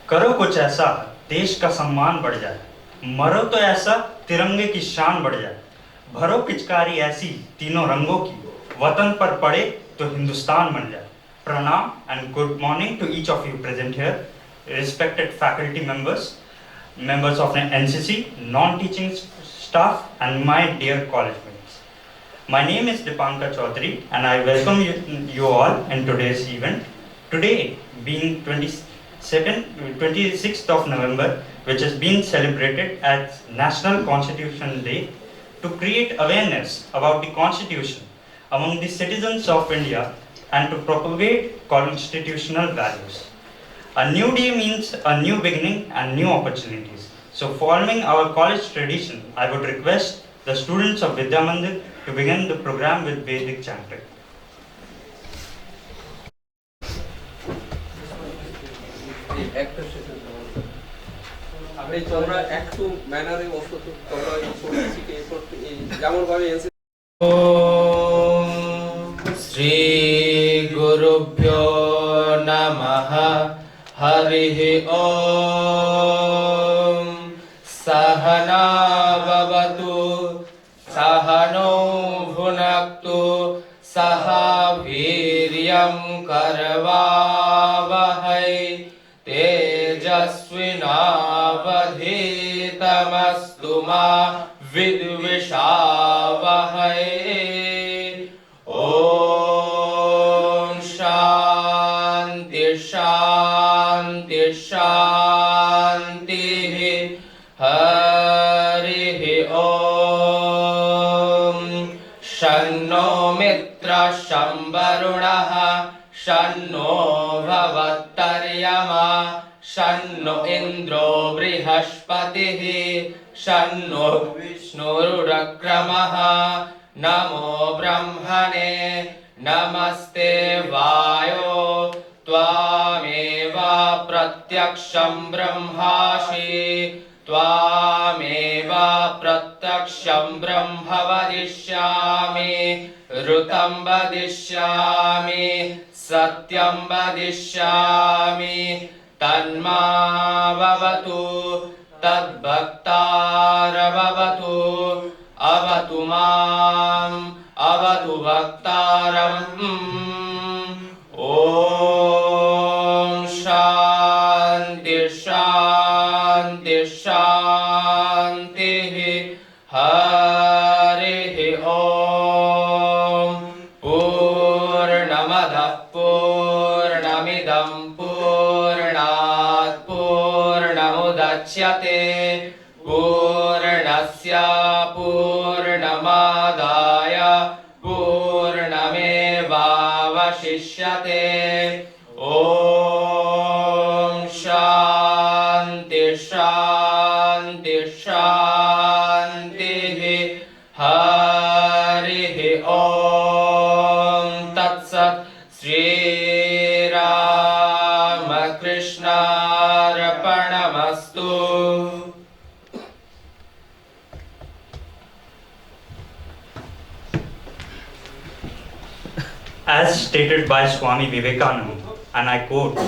करो कुछ ऐसा देश का सम्मान बढ़ जाए, मरो तो ऐसा तिरंगे की शान बढ़ जाए, भरो पिचकारी ऐसी तीनों रंगों की, वतन पर पड़े तो हिंदुस्तान बन जाए. Pranam and good morning to each of you present here, respected faculty members, members of NCC, non-teaching staff, and my dear college mates. My name is Dipankar Chaudhary, and I welcome you all in today's event. Today, being 26th of November, which is being celebrated as National Constitution Day, to create awareness about the Constitution among the citizens of India and to propagate constitutional values. A new day means a new beginning and new opportunities. So, following our college tradition, I would request the students of Vidya Mandir to begin the program with Vedic chanting. Shri गुरुभ्यो नमः हरिः ओम सहना भवतु सहनौ भुनक्तु सह वीर्यं करवावहै तेजस्विनावधीतमस्तु मा विद्विषावहै. ओम शांति शांति शांति. हरिः ओम. शन्नो मित्रः शं वरुणः शन्नो भवत्तर्यमा शन्नो इन्द्रो बृहस्पतिः शन्नो विष्णुरुक्रमः. नमो ब्रह्मणे नमस्ते वायो त्वामेव प्रत्यक्षं ब्रह्मासि त्वामेव प्रत्यक्षं ब्रह्म वदिष्यामि ऋतं वदिष्यामि सत्यं वदिष्यामि तन्मावतु तद्भक्तारवतु अवतु माम् अवतु भक्तारम्. ओम शांति शांति शांति. हरिः ओम. पूर्णमदः पूर्णमिदं पूर्णात् पूर्णमुदच्यते पूर्णस्य पूर्णमादाय पूर्णमेवावशिष्यते. ओम शांति शांति शांति. हरिः ओम तत्सत्. श्रीरामकृष्णार्पणमस्तु. As stated by Swami Vivekananda, and I quote,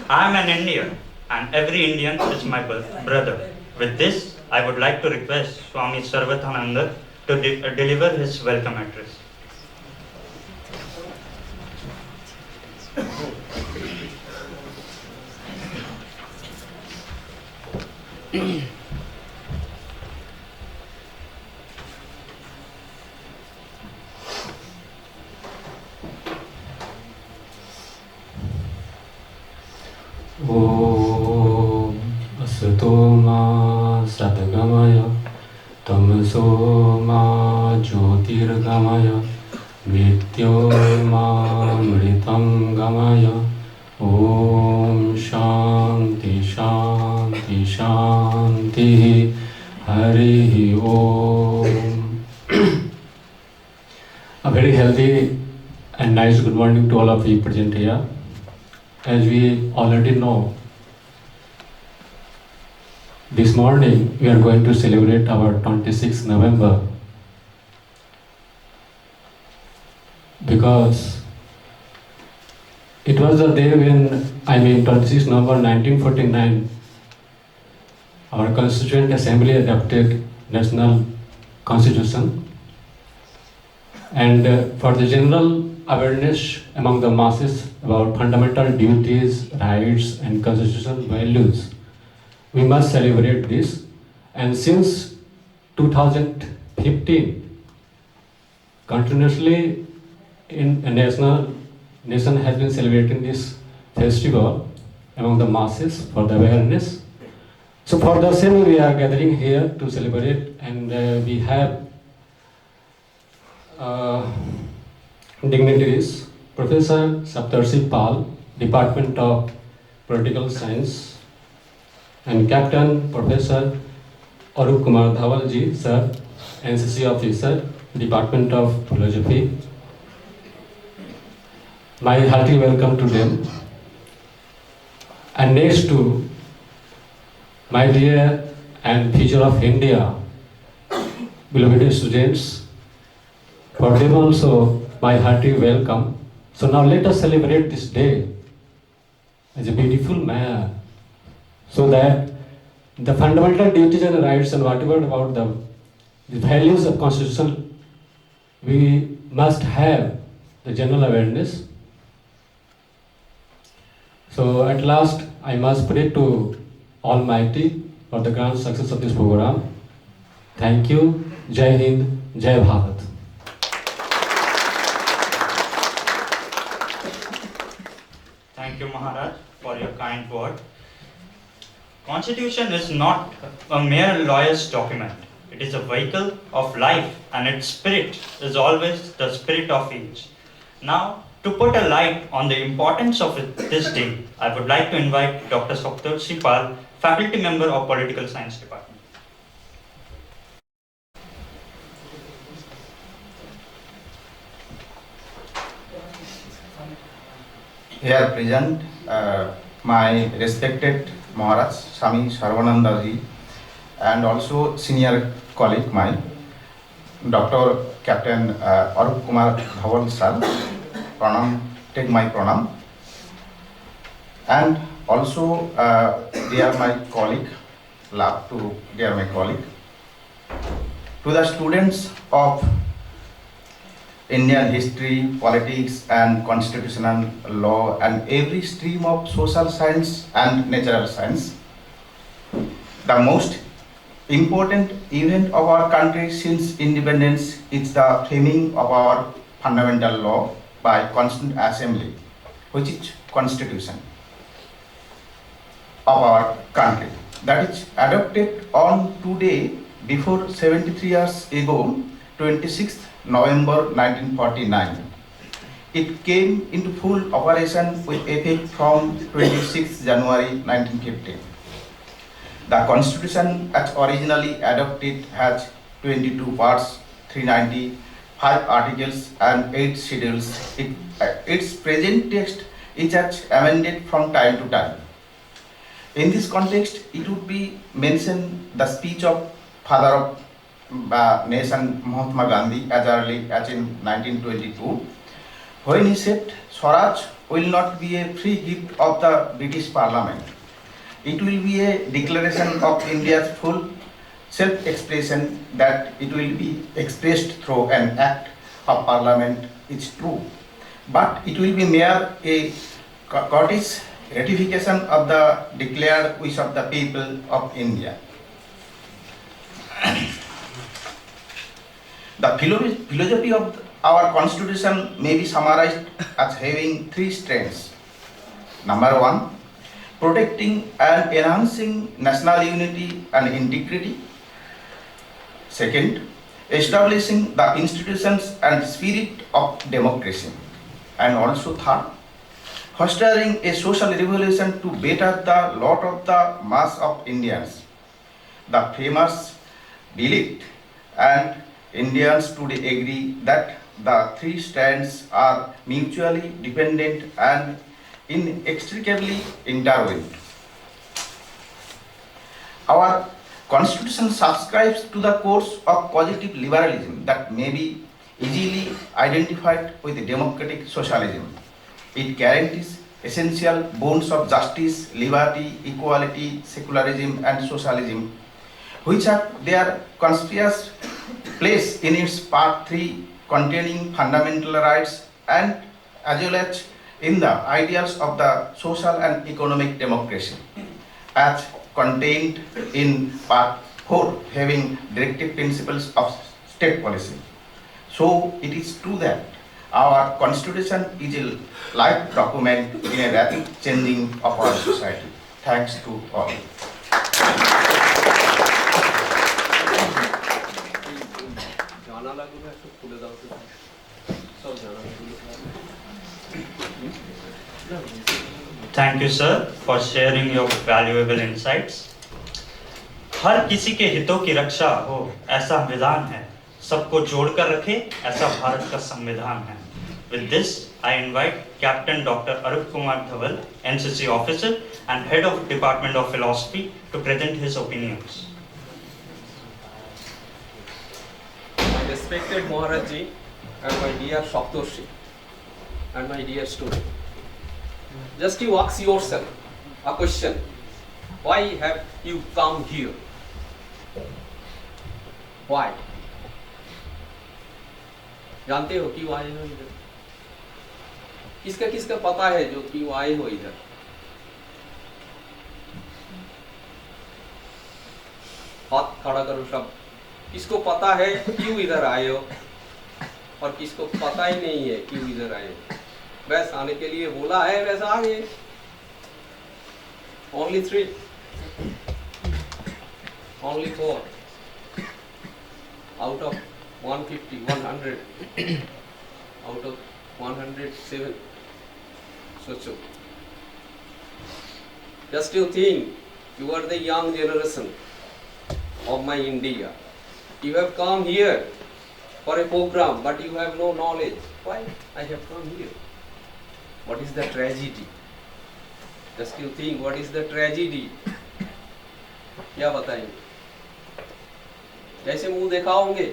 I am an Indian and every Indian is my brother. With this, I would like to request Swami Sarvathananda to deliver his welcome address. Om Asato Ma Sadgamaya Tamso Ma Jyotirgamaya Mrityorma Mritam Gamaya. Om Shanti Shanti Shanti. Hari Om. A very healthy and nice good morning to all of you present here. As we already know, this morning we are going to celebrate our 26th November, because it was the day when 26 November 1949, our Constituent Assembly adopted National Constitution. And for the general awareness among the masses about fundamental duties, rights, and constitutional values, we must celebrate this. And since 2015, continuously in a nation has been celebrating this festival among the masses for the awareness. So for the same, we are gathering here to celebrate, and we have dignitaries, Professor Saptarshi Pal, Department of Political Science, and Captain Professor Arup Kumar Dhawal ji, sir, NCC officer, Department of Philosophy. My hearty welcome to them. And next to my dear and future of India, beloved students, for them also my hearty welcome. So now let us celebrate this day as a beautiful manner, so that the fundamental duties and rights and whatever about the values of Constitution, we must have the general awareness. So at last, I must pray to Almighty for the grand success of this program. Thank you. Jai Hind, Jai Bharat. Thank you, Maharaj, for your kind word. Constitution is not a mere lawyer's document. It is a vehicle of life, and its spirit is always the spirit of age. Now, to put a light on the importance of this day, I would like to invite Dr. Saptarshi Pal, faculty member of Political Science Department. Here present, my respected Maharaj Swami Sarvananda ji, and also senior colleague mine, Dr. Captain Arup Kumar Dhawal sir, pranam, take my pranam, and also dear my colleague, love to dear my colleague, to the students of Indian history, politics and constitutional law and every stream of social science and natural science. The most important event of our country since independence is the framing of our fundamental law by Constituent Assembly, which is Constitution of our country, that is adopted on today before 73 years ago, 26th November 1949. It came into full operation with effect from 26 January 1950. The Constitution as originally adopted has 22 parts, 395 articles and 8 schedules. Its present text is amended from time to time. In this context, it would be mentioned the speech of Father of nation Mahatma Gandhi as early as in 1922, when he said Swaraj will not be a free gift of the British Parliament. It will be a declaration of India's full self-expression, that it will be expressed through an act of Parliament. It's true, but it will be mere a courteous ratification of the declared wish of the people of India. The philosophy of our Constitution may be summarized as having 3 strands. Number 1, protecting and enhancing national unity and integrity. Second, establishing the institutions and spirit of democracy. And also third, fostering a social revolution to better the lot of the mass of Indians. The framers believed, and Indians today agree, that the 3 strands are mutually dependent and inextricably intertwined. Our Constitution subscribes to the course of positive liberalism that may be easily identified with democratic socialism. It guarantees essential bones of justice, liberty, equality, secularism, and socialism, which have their conspicuous place in its Part 3 containing fundamental rights and as well as in the ideals of the social and economic democracy, as contained in Part 4 having directive principles of state policy. So it is true that our constitution is a life document in a rapid changing of our society. Thanks to all. Thank you, sir, for sharing your valuable insights. हर किसी के हितों की रक्षा हो ऐसा विधान है, सबको जोड़कर रखे ऐसा भारत का संविधान है. With this, I invite Captain Dr. Arup Kumar Dhaval, NCC officer and head of Department of Philosophy, to present his opinions. My respected Maharaj Ji and my dear Shaptorshi and my dear student, just you ask yourself a question: why have you come here? Why? जानते हो क्यों आए हो इधर? किसका किसका पता है जो क्यों आए हो इधर? हाथ खड़ा करो सब. किसको पता है क्यों इधर आए हो और किसको पता ही नहीं है क्यों इधर आए हो? बस आने के लिए बोला है, वैसा आ गए. Only 3, only 4 out of 150, 100 out of 107. So just you think, you are the young generation of my India. You have come here for a program, but you have no knowledge. Why I have come here? What is the tragedy? Just you think, what is the tragedy? क्या बताएंगे? जैसे मुंह दिखाओगे,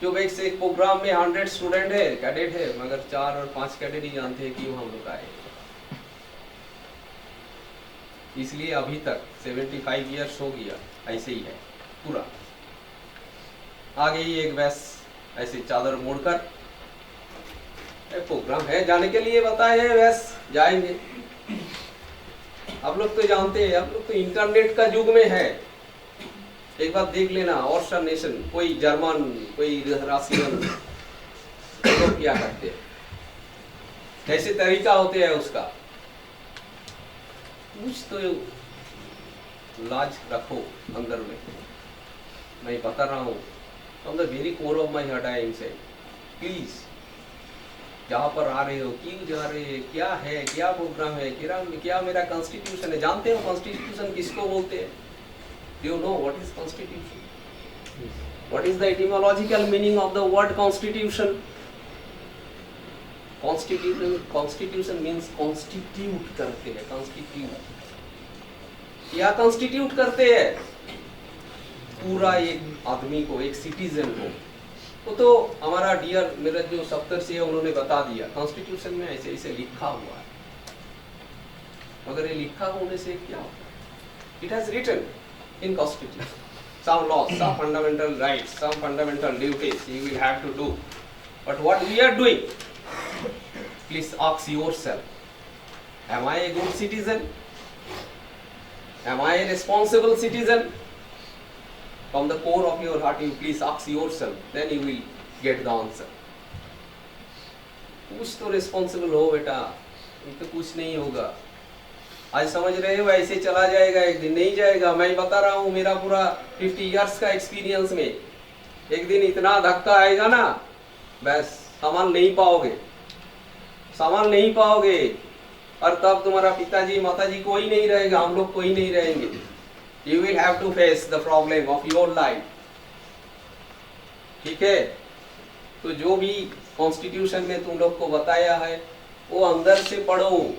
जो वैसे एक programme में 100 student है, कैडेट है, मगर 4 और 5 कैडेट ही जानते हैं कि हम लोग आए. इसलिए अभी तक 75 इयर्स हो गया, ऐसे ही है पूरा. आगे ही एक बस ऐसे चादर मोड़कर प्रोग्राम है, जाने के लिए बताए है, बस जाएंगे. आप लोग तो जानते हैं, आप लोग तो इंटरनेट का युग में है. एक बात देख लेना, और नेशन, कोई जर्मन, कोई रशियन, लोग क्या करते हैं, कैसे तरीका होते हैं उसका. कुछ तो लाज रखो अंदर में. मैं बता रहा हूँ, from the very core of my heart I am saying, please जहाँ पर आ रहे हो, क्यों जा रहे हैं, क्या है, क्या प्रोग्राम है, क्या मेरा कॉन्स्टिट्यूशन है. जानते हो कॉन्स्टिट्यूशन किसको बोलते हैं? Do you know what is constitution? What is the etymological meaning of the word constitution? Constitution means constitute करते हैं. Constitute क्या constitute करते हैं? पूरा एक आदमी को, एक सिटीजन को. तो हमारा डियर मेरा जो सप्तर्षि है उन्होंने बता दिया, कॉन्स्टिट्यूशन में ऐसे ऐसे लिखा हुआ है. मगर ये लिखा होने से क्या होता है? It has written in constitution some laws, some fundamental rights, some fundamental duties you will have to do. But what we are doing, please ask yourself, am I a good citizen? Am I a responsible citizen? From the core of your heart you please ask yourself, then you will get the answer. कुछ तो responsible हो बेटा, नहीं तो कुछ नहीं होगा. आज समझ रहे हो ऐसे चला जाएगा, एक दिन नहीं जाएगा. मैं बता रहा हूँ, मेरा पूरा 50 इयर्स का एक्सपीरियंस में एक दिन इतना धक्का आएगा ना, बस संभाल नहीं पाओगे, संभाल नहीं पाओगे. और तब तुम्हारा पिताजी माताजी कोई नहीं रहेगा, हम लोग कोई नहीं रहेंगे. You will have to face the problem of your life. ठीक है? तो जो भी कॉन्स्टिट्यूशन में तुम लोग को बताया है वो अंदर से पढ़ो,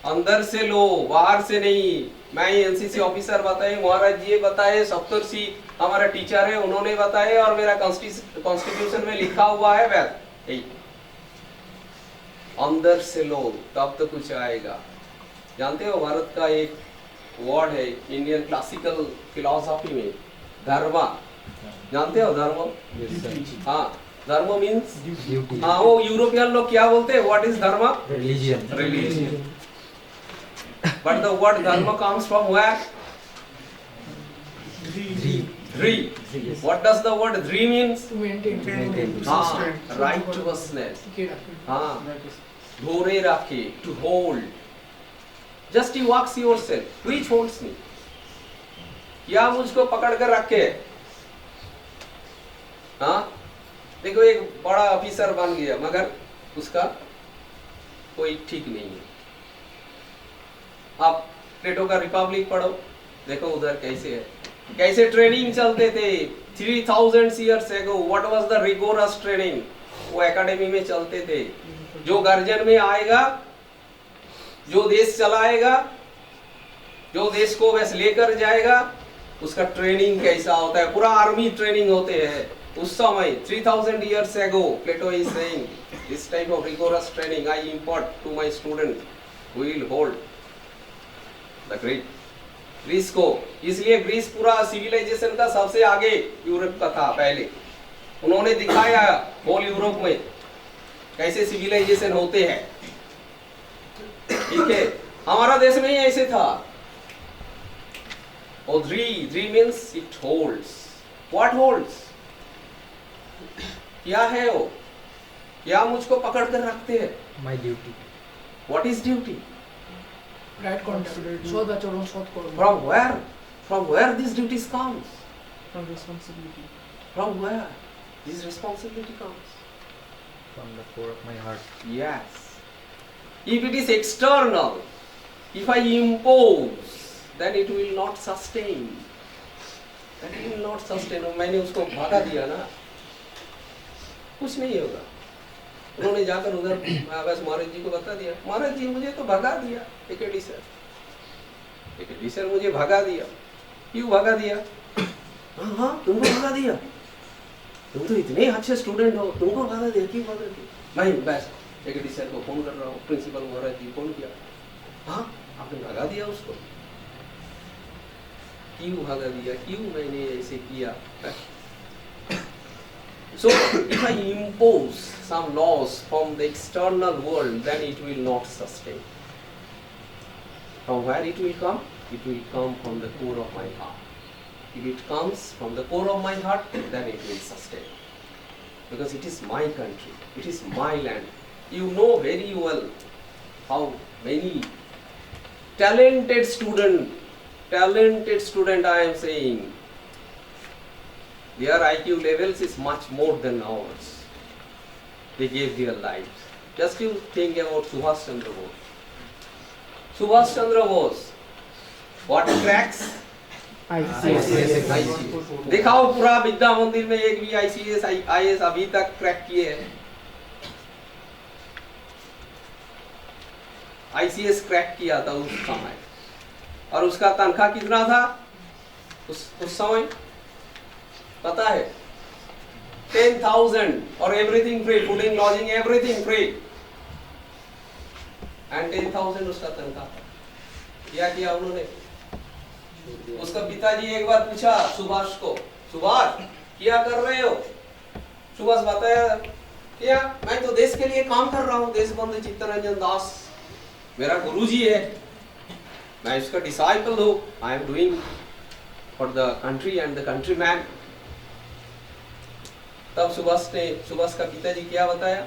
अंदर से लो, बाहर से नहीं. मैं एनसीसी ऑफिसर बताए, महाराज जी बताए, सप्तर्षि हमारा टीचर है उन्होंने बताए, और मेरा कॉन्स्टिट्यूशन में लिखा हुआ है. अंदर से लो तब तो कुछ आएगा। जानते हो भारत का एक वर्ड है इंडियन क्लासिकल फिलॉसफी में, धर्म। जानते हो धर्म? हाँ, धर्म मीन्स हाँ, वो यूरोपियन लोग क्या बोलते हैं, what is dharma? Religion. But the word dharma comes from where? Dhri. What does the word dhri means? To maintain. हाँ, righteousness. हाँ, धोरे रखे, to hold. Just you ask yourself, which holds me? क्या मुझको पकड़ कर रखे? हाँ, देखो एक बड़ा ऑफिसर बन गया मगर उसका कोई ठीक नहीं है। आप प्लेटो का रिपब्लिक पढ़ो, देखो उधर कैसे है, कैसे ट्रेनिंग चलते थे 3000 years ago. What was the rigorous training? वो एकेडमी में चलते थे। जो गर्जन में आएगा, जो देश चलाएगा, जो देश को बस लेकर जाएगा, उसका ट्रेनिंग कैसा होता है, पूरा आर्मी ट्रेनिंग होते हैं उस समय। 3000 years ago, Plato is saying this type of rigorous training I impart to my student who will hold the great Greece को। इसलिए ग्रीस पूरा सिविलाइजेशन का सबसे आगे यूरोप का था पहले। उन्होंने दिखाया होल यूरोप में कैसे सिविलाइजेशन होते हैं। ठीक है, हमारा देश में ही ऐसे था। और three means it holds. What holds? क्या है वो? क्या मुझको पकड़ कर रखते हैं? My duty. What is duty? Right conduct. সৎ আচরণ, সৎ কর্ম। From where? From where these duties comes? From responsibility. From where this responsibility comes? From the core of my heart. Yes. If it is external, if I impose, then it will not sustain. That will not sustain. मैंने उसको भगा दिया ना, कुछ नहीं होगा। उन्होंने जाकर उधर बस महाराज जी को बता दिया, महाराज जी मुझे तो भगा दिया एकेडी सर मुझे भगा दिया। क्यों भगा दिया? हाँ, तुमको भगा दिया, तुम तो इतने अच्छे स्टूडेंट हो, तुमको भगा दिया। क्यों भगा दिया? मैं बस एकेडी सर को फोन कर रहा हूँ, प्रिंसिपल महाराज जी फोन किया, हाँ आपने भगा दिया उसको। क्यों भगा दिया? क्यों मैंने ऐसे किया? So if I impose some laws from the external world, then it will not sustain. From where it will come? It will come from the core of my heart. If it comes from the core of my heart, then it will sustain. Because it is my country, it is my land. You know very well how many talented student I am saying, their IQ levels is much more than ours. They gave their lives. Just you think about Subhash Chandra Bose. Subhash Chandra Bose, what cracks? ICS. दिखाओ पूरा विद्या मंदिर में एक भी ICS IAS अभी तक crack किए हैं। ICS क्रैक किया था उस समय, और उसका तनख्वाह कितना था उस समय पता है? 10,000 और everything free, fooding lodging everything free, and 10,000 उसका तनख्वाह था। क्या किया उन्होंने? उसका पिताजी एक बार पूछा सुभाष को, सुभाष क्या कर रहे हो? सुभाष बताया, क्या मैं तो देश के लिए काम कर रहा हूँ, देशबंधु चित्तरंजन दास मेरा गुरुजी है, मैं उसका डिसाइपल हूँ, I am doing for the country and the countryman. तब सुभाष का पिताजी क्या बताया?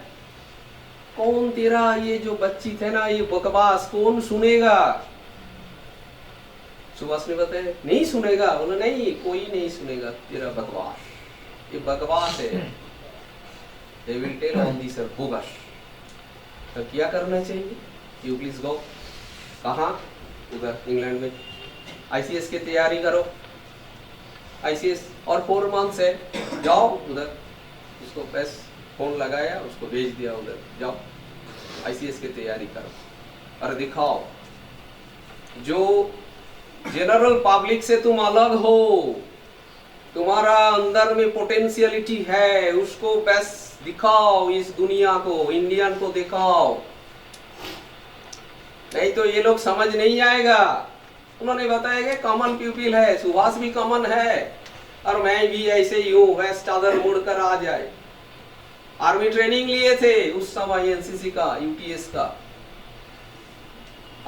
कौन तेरा ये जो बच्ची थे ना, ये बकवास कौन सुनेगा? सुभाष ने बताया नहीं सुनेगा। बोला नहीं, कोई नहीं सुनेगा तेरा बकवास, ये बकवास है। They will tell all these are bogus. तो क्या करना चाहिए? You please go. कहाँ? उधर इंग्लैंड में ICS की तैयारी करो। ICS और 4 months है, जाओ उधर। उसको बस फोन लगाया, उसको भेज दिया उधर, जाओ ICS की तैयारी करो और दिखाओ जो जनरल पब्लिक से तुम अलग हो, तुम्हारा अंदर में पोटेंशियलिटी है, उसको बस दिखाओ इस दुनिया को, इंडियन को दिखाओ। नहीं तो ये लोग समझ नहीं आएगा। उन्होंने बताया कि कॉमन पीपल है, सुभाष भी कॉमन है और मैं भी ऐसे ही हूँ, वेस्ट चादर मुड़कर आ जाए। आर्मी ट्रेनिंग लिए थे उस समय, एनसीसी का, यूटीएस का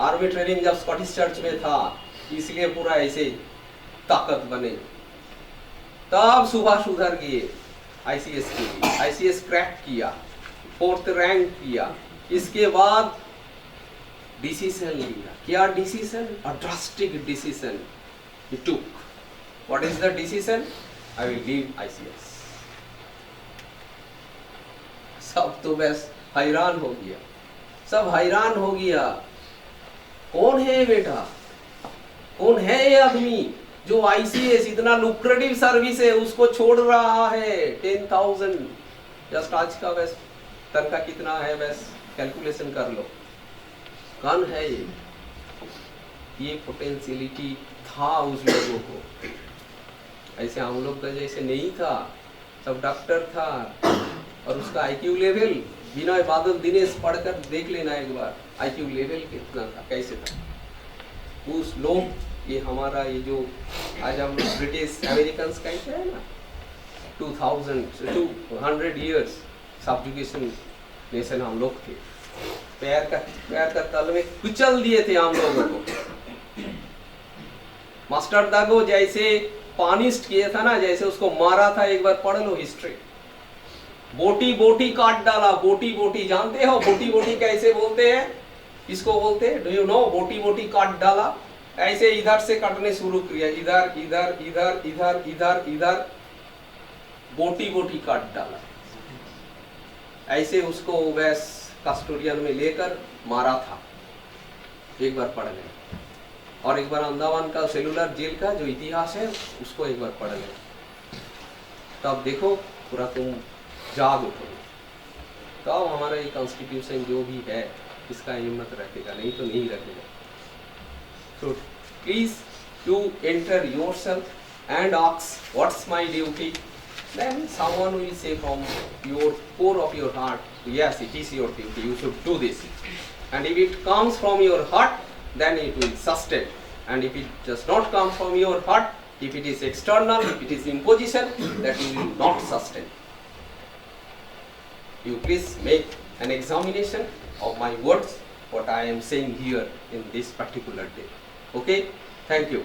आर्मी ट्रेनिंग जब स्कॉटिश चर्च में था, इसलिए पूरा ऐसे ताकत बने। तब सुभाष उधर गए आईसीएस के लिए, आईसीएस क्रैक किया, 4th रैंक किया। इसके बाद डिसीजन लिया। क्या decision? A drastic decision he took. What is the decision? I will leave ICS. सब तो बस हैरान हो गया, सब हैरान हो गया। कौन है बेटा, कौन है ये आदमी जो आईसीएस इतना लुक्रेटिव सर्विस है उसको छोड़ रहा है? 10,000 जस्ट आज का बस तनख्वाह कितना है, बस कैलकुलेशन कर लो। कौन है ये पोटेंशियलिटी था उस लोगों को। ऐसे हम लोग का जैसे नहीं था, सब डॉक्टर था और उसका आईक्यू लेवल बिना बादल दिनेश पढ़कर देख लेना एक बार, आईक्यू लेवल कितना था, कैसे था उस लोग। ये हमारा ये जो आज हम लोग ब्रिटिश अमेरिकन कहते हैं ना, 200 years सब्जुगेशन नेशन हम लोग थे। पैर का तल में कुचल दिए थे हम लोगों को। मास्टर दागो जैसे पानिस्ट किया था ना, जैसे उसको मारा था, एक बार पढ़ लो हिस्ट्री। बोटी बोटी काट डाला, बोटी बोटी जानते हो बोटी बोटी कैसे बोलते हैं? इसको बोलते हैं, डू यू नो? बोटी बोटी काट डाला, ऐसे इधर से काटने शुरू किया, इधर इधर इधर इधर इधर इधर, बोटी बोटी काट डाला। ऐसे उसको वैस कस्टोडियन में लेकर मारा था, एक बार पढ़ लें। और एक बार अंडमान का सेलुलर जेल का जो इतिहास है उसको एक बार पढ़ लें, तब देखो पूरा तुम जाग उठोगे। तब हमारा ये कॉन्स्टिट्यूशन जो भी है इसका हिम्मत रखेगा, नहीं तो नहीं रखेगा। So please do enter yourself and ask what's my duty. Then someone will say from your core of your heart, yes, it is your duty, you should do this. And if it comes from your heart, then it will sustain. And if it does not come from your heart, if it is external, if it is imposition, that you will not sustain. You please make an examination of my words, what I am saying here in this particular day. Okay? Thank you.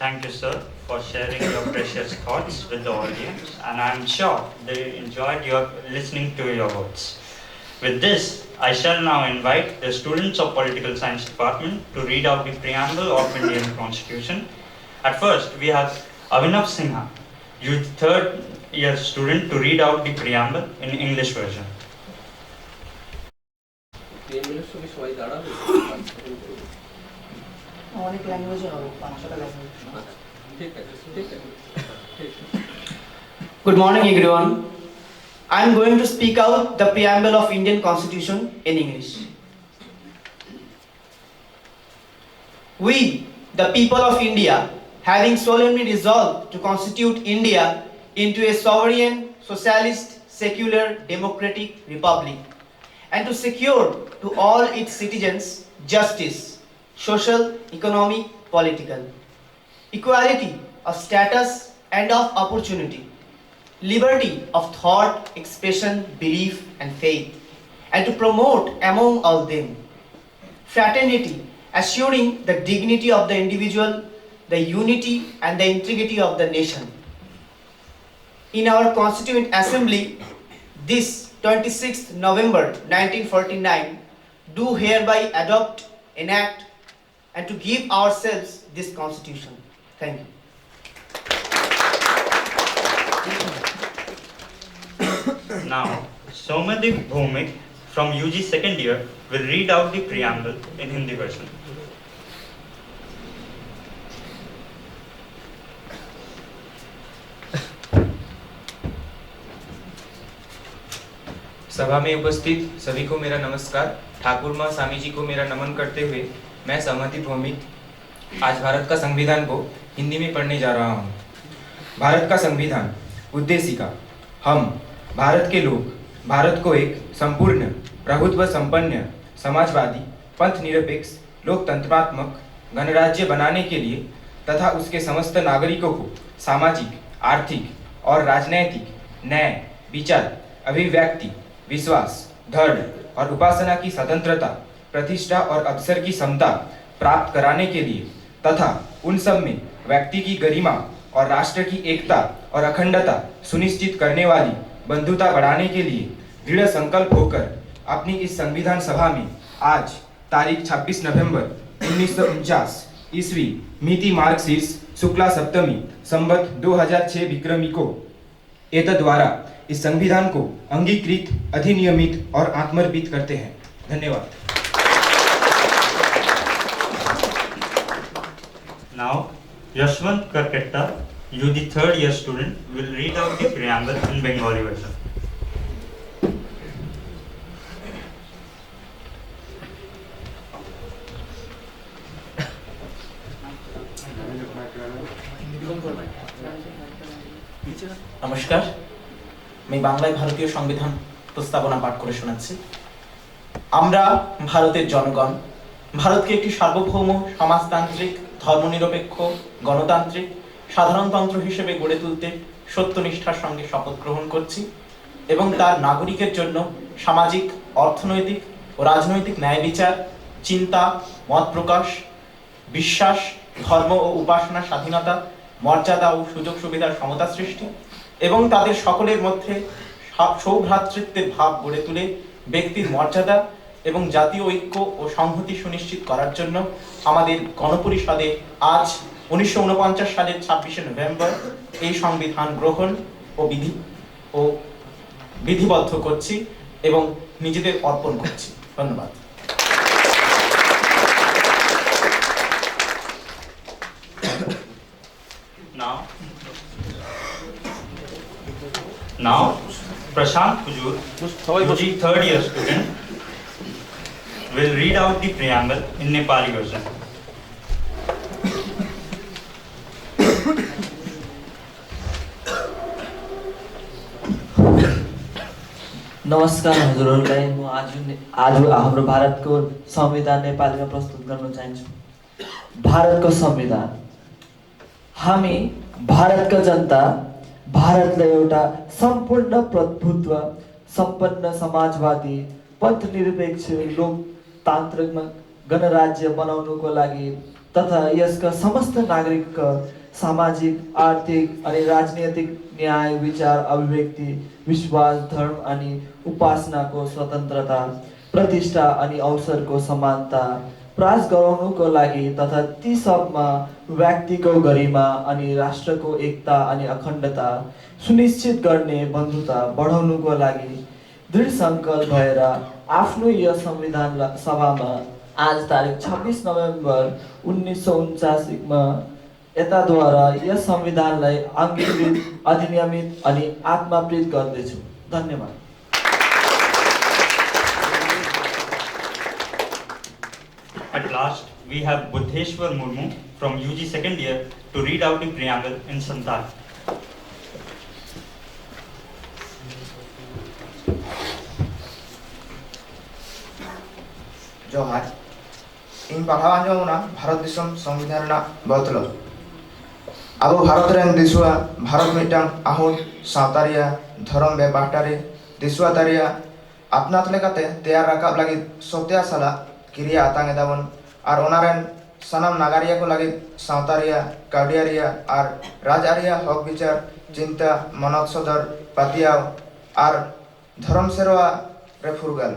Thank you, sir, for sharing your precious thoughts with the audience, and I am sure they enjoyed listening to your words. With this, I shall now invite the students of Political Science Department to read out the preamble of Indian Constitution. At first, we have Avinav Sinha, third year student, to read out the preamble in English version. অনেক ল্যাঙ্গুয়েজে হবে, 5টা language. Good morning everyone. I am going to speak out the preamble of Indian Constitution in English. We, the people of India, having solemnly resolved to constitute India into a sovereign, socialist, secular, democratic republic, and to secure to all its citizens justice, social, economic, political, equality of status and of opportunity, liberty of thought, expression, belief and faith, and to promote among all them fraternity, assuring the dignity of the individual, the unity and the integrity of the nation. In our Constituent Assembly, this 26th November 1949, do hereby adopt, enact, and to give ourselves this Constitution. Thank you. Now, Somadev Bhomik from UG second year will read out the preamble in Hindi version. सभा में उपस्थित सभी को मेरा नमस्कार। ठाकुर माँ स्वामी जी को मेरा नमन करते हुए मैं सोमदेव भौमिक आज भारत का संविधान को हिंदी में पढ़ने जा रहा हूँ। भारत का संविधान उद्देशिका हम भारत के लोग भारत को एक संपूर्ण प्रभुत्व संपन्न समाजवादी पंथ निरपेक्ष लोकतंत्रात्मक गणराज्य बनाने के लिए तथा उसके समस्त नागरिकों को सामाजिक आर्थिक और राजनैतिक न्याय विचार अभिव्यक्ति विश्वास धर्म और उपासना की स्वतंत्रता प्रतिष्ठा और अवसर की समता प्राप्त कराने के लिए तथा उन सब में व्यक्ति की गरिमा और राष्ट्र की एकता और अखंडता सुनिश्चित करने वाली बंधुता बढ़ाने के लिए दृढ़ संकल्प होकर अपनी इस संविधान सभा में आज तारीख 26 नवंबर 1949 ईस्वी मिति मार्गशीर्ष शुक्ला सप्तमी संवत 2006 विक्रमी को एतद्वारा इस संविधान को अंगीकृत अधिनियमित और आत्मर्पित करते हैं। धन्यवाद। Now, Yashwant Karketta, you the third year student, will read out the preamble in Bengali version. নমস্কার, আমি বাংলায় ভারতীয় সংবিধান প্রস্তাবনা পাঠ করে শোনাচ্ছি। আমরা ভারতের জনগণ ভারতকে একটি সার্বভৌম সমাজতান্ত্রিক ধর্মনিরপেক্ষ গণতান্ত্রিক সাধারণতন্ত্র হিসেবে গড়ে তুলতে সত্যনিষ্ঠার সঙ্গে শপথ গ্রহণ করছি এবং তার নাগরিকের জন্য সামাজিক অর্থনৈতিক ও রাজনৈতিক ন্যায় বিচার চিন্তা মত প্রকাশ বিশ্বাস ধর্ম ও উপাসনার স্বাধীনতা মর্যাদা ও সুযোগ সুবিধার সমতা সৃষ্টি এবং তাদের সকলের মধ্যে সৌভ্রাতৃত্বের ভাব গড়ে তুলে ব্যক্তির মর্যাদা এবং জাতীয় ঐক্য ও সংহতি সুনিশ্চিত করার জন্য আমাদের গণপরিষদে আজ 1949 সালের 26 নভেম্বর এই সংবিধান গ্রহণ ও বিধিবদ্ধ করছি এবং নিজেদের অর্পণ করছি। ধন্যবাদ। Now, Prashant Kujur, UG third year student, will read out the preamble in Nepali version. नमस्कार हजुरहरूलाई, म आज हाम्रो भारतको संविधान नेपालीमा प्रस्तुत गर्न चाहन्छु। भारतको संविधान। हामी भारतका जनता भारतलाई एउटा सम्पूर्ण प्रभुत्व सम्पन्न समाजवादी पथ निरपेक्ष लोकतान्त्रिक गणराज्य बनाउनुको लागि तथा यसका समस्त नागरिकका सामाजिक आर्थिक अनि राजनीतिक न्याय विचार अभिव्यक्ति विश्वास धर्म अनि उपासनाको स्वतन्त्रता प्रतिष्ठा अनि अवसरको समानता प्राप्त गराउनुको लागि तथा ती सबमा व्यक्तिको गरिमा अनि राष्ट्रको एकता अनि अखण्डता सुनिश्चित गर्ने बन्धुता बढाउनुको लागि दृढ सङ्कल्प भएर आफ्नो यो संविधान सभामा आज तारिक 26 नोभेम्बर 1949 मा यताद्वारा यस संविधानलाई अंगीकृत अधिनियमित अनि आत्मकृत गर्दैछु। धन्यवाद। At last, we have Buddheshwar Murmu from UG second year to read out the preamble in Santal. जोहार इन पढ़ावान जोना भारत दिसम संविधान ना बतलो अब भारत रेन दिसुआ भारत मिटांग आहुन सावतारिया धर्म बेबाटारे दिसुआ तारिया अपनात लेकाते तैयार राकाब लगी सोत्या साला किरिया आतांगे दावन और ओनारेन सनम नागारिया को लगी सावतारिया काउडियारिया और राजारिया हक विचार चिंता मनत सदर पातियाव और धर्म सेरवा रेफुरगल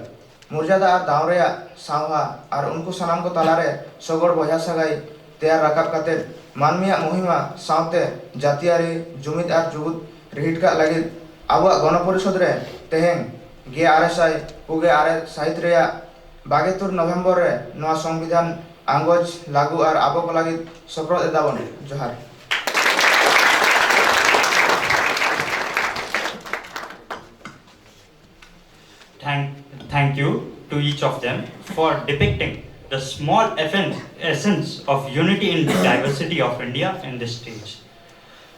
मुर्जादा और दावरिया सावहा और उनको सनम को तलारे सगोड़ बजा सगाई तैयार राकाब काते मानमिया महिमा सावते जातियारी जुमिद और जुगुद रिहिट का लगी अब गणपरिषद रे तेहें गे आरएसआई पुगे आरे साहित्य रे 22 नवंबर रे नवा संविधान आंगोज लागू और आबो को लगी सफर एदावन जोहार। Thank you to each of them for depicting the small essence of unity in the diversity of India in this stage.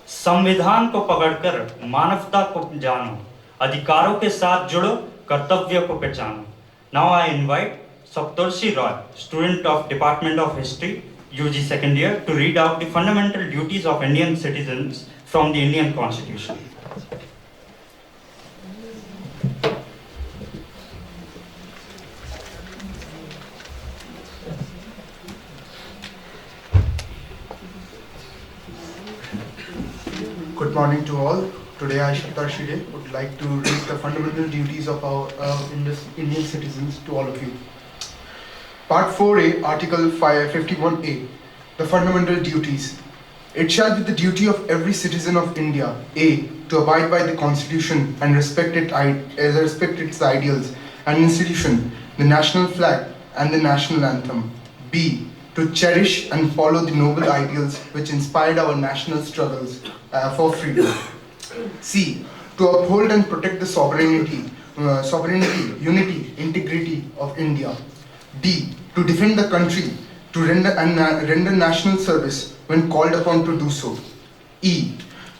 संविधान को पकड़कर मानवता को जानो, अधिकारों के साथ जुड़ो, कर्तव्य को पहचानो. Now I invite Saptarshi Roy, student of Department of History, UG second year, to read out the fundamental duties of Indian citizens from the Indian Constitution. Good morning to all. Today I, Saptarshi Roy, would like to read the fundamental duties of our Indian citizens to all of you. Part 4A, Article 51A, the fundamental duties. It shall be the duty of every citizen of India, A, to abide by the Constitution and respect its ideals and institution, the national flag and the national anthem. B, to cherish and follow the noble ideals which inspired our national struggles for freedom. C, to uphold and protect the sovereignty, unity, integrity of India. D, to defend the country, to render national service when called upon to do so. E,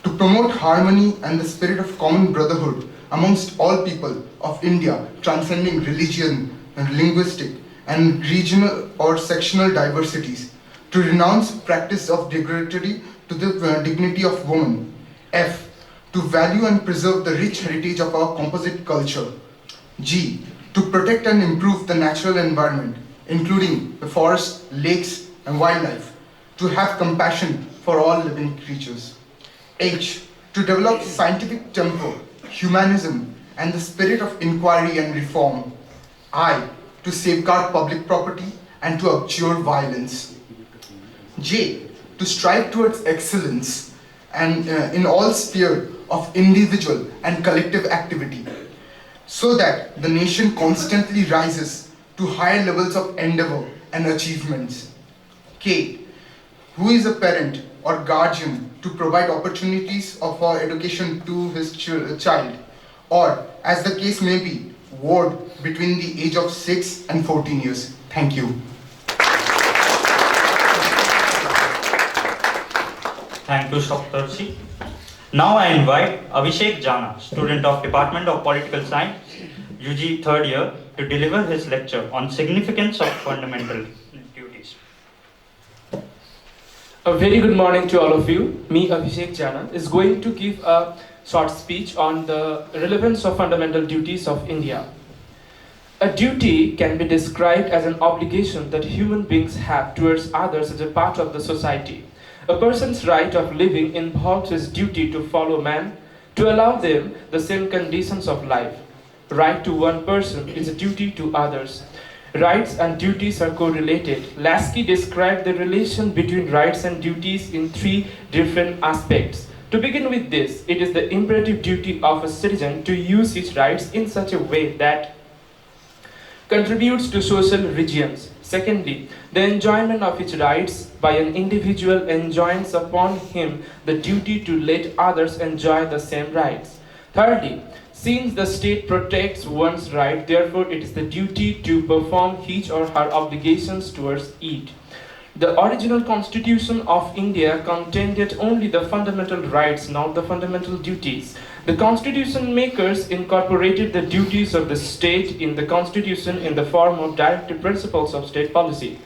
to promote harmony and the spirit of common brotherhood amongst all people of India, transcending religion, linguistic, and regional or sectional diversities, to renounce practice of degradatory to the dignity of woman. F, to value and preserve the rich heritage of our composite culture. G, to protect and improve the natural environment, including the forests, lakes, and wildlife, to have compassion for all living creatures. H, to develop scientific temper, humanism, and the spirit of inquiry and reform. I, to safeguard public property and to abjure violence. J, to strive towards excellence and in all spheres of individual and collective activity, so that the nation constantly rises to higher levels of endeavor and achievements. K, who is a parent or guardian to provide opportunities of education to his child, or as the case may be, ward between the age of 6 and 14 years. Thank you. Thank you, Saptarshi. Now I invite Abhishek Jana, student of Department of Political Science, UG third year, to deliver his lecture on significance of fundamental duties. A very good morning to all of you. Me, Abhishek Jana, is going to give a short speech on the relevance of fundamental duties of India. A duty can be described as an obligation that human beings have towards others as a part of the society. A person's right of living involves his duty to fellow man, to allow them the same conditions of life. Right to one person is a duty to others. Rights and duties are correlated. Lasky described the relation between rights and duties in 3 different aspects. To begin with this, it is the imperative duty of a citizen to use his rights in such a way that contributes to social regions. Secondly, the enjoyment of his rights by an individual enjoins upon him the duty to let others enjoy the same rights. Thirdly, since the state protects one's right, therefore it is the duty to perform his or her obligations towards it. The original Constitution of India contained only the fundamental rights, not the fundamental duties. The Constitution makers incorporated the duties of the state in the Constitution in the form of directive principles of state policy.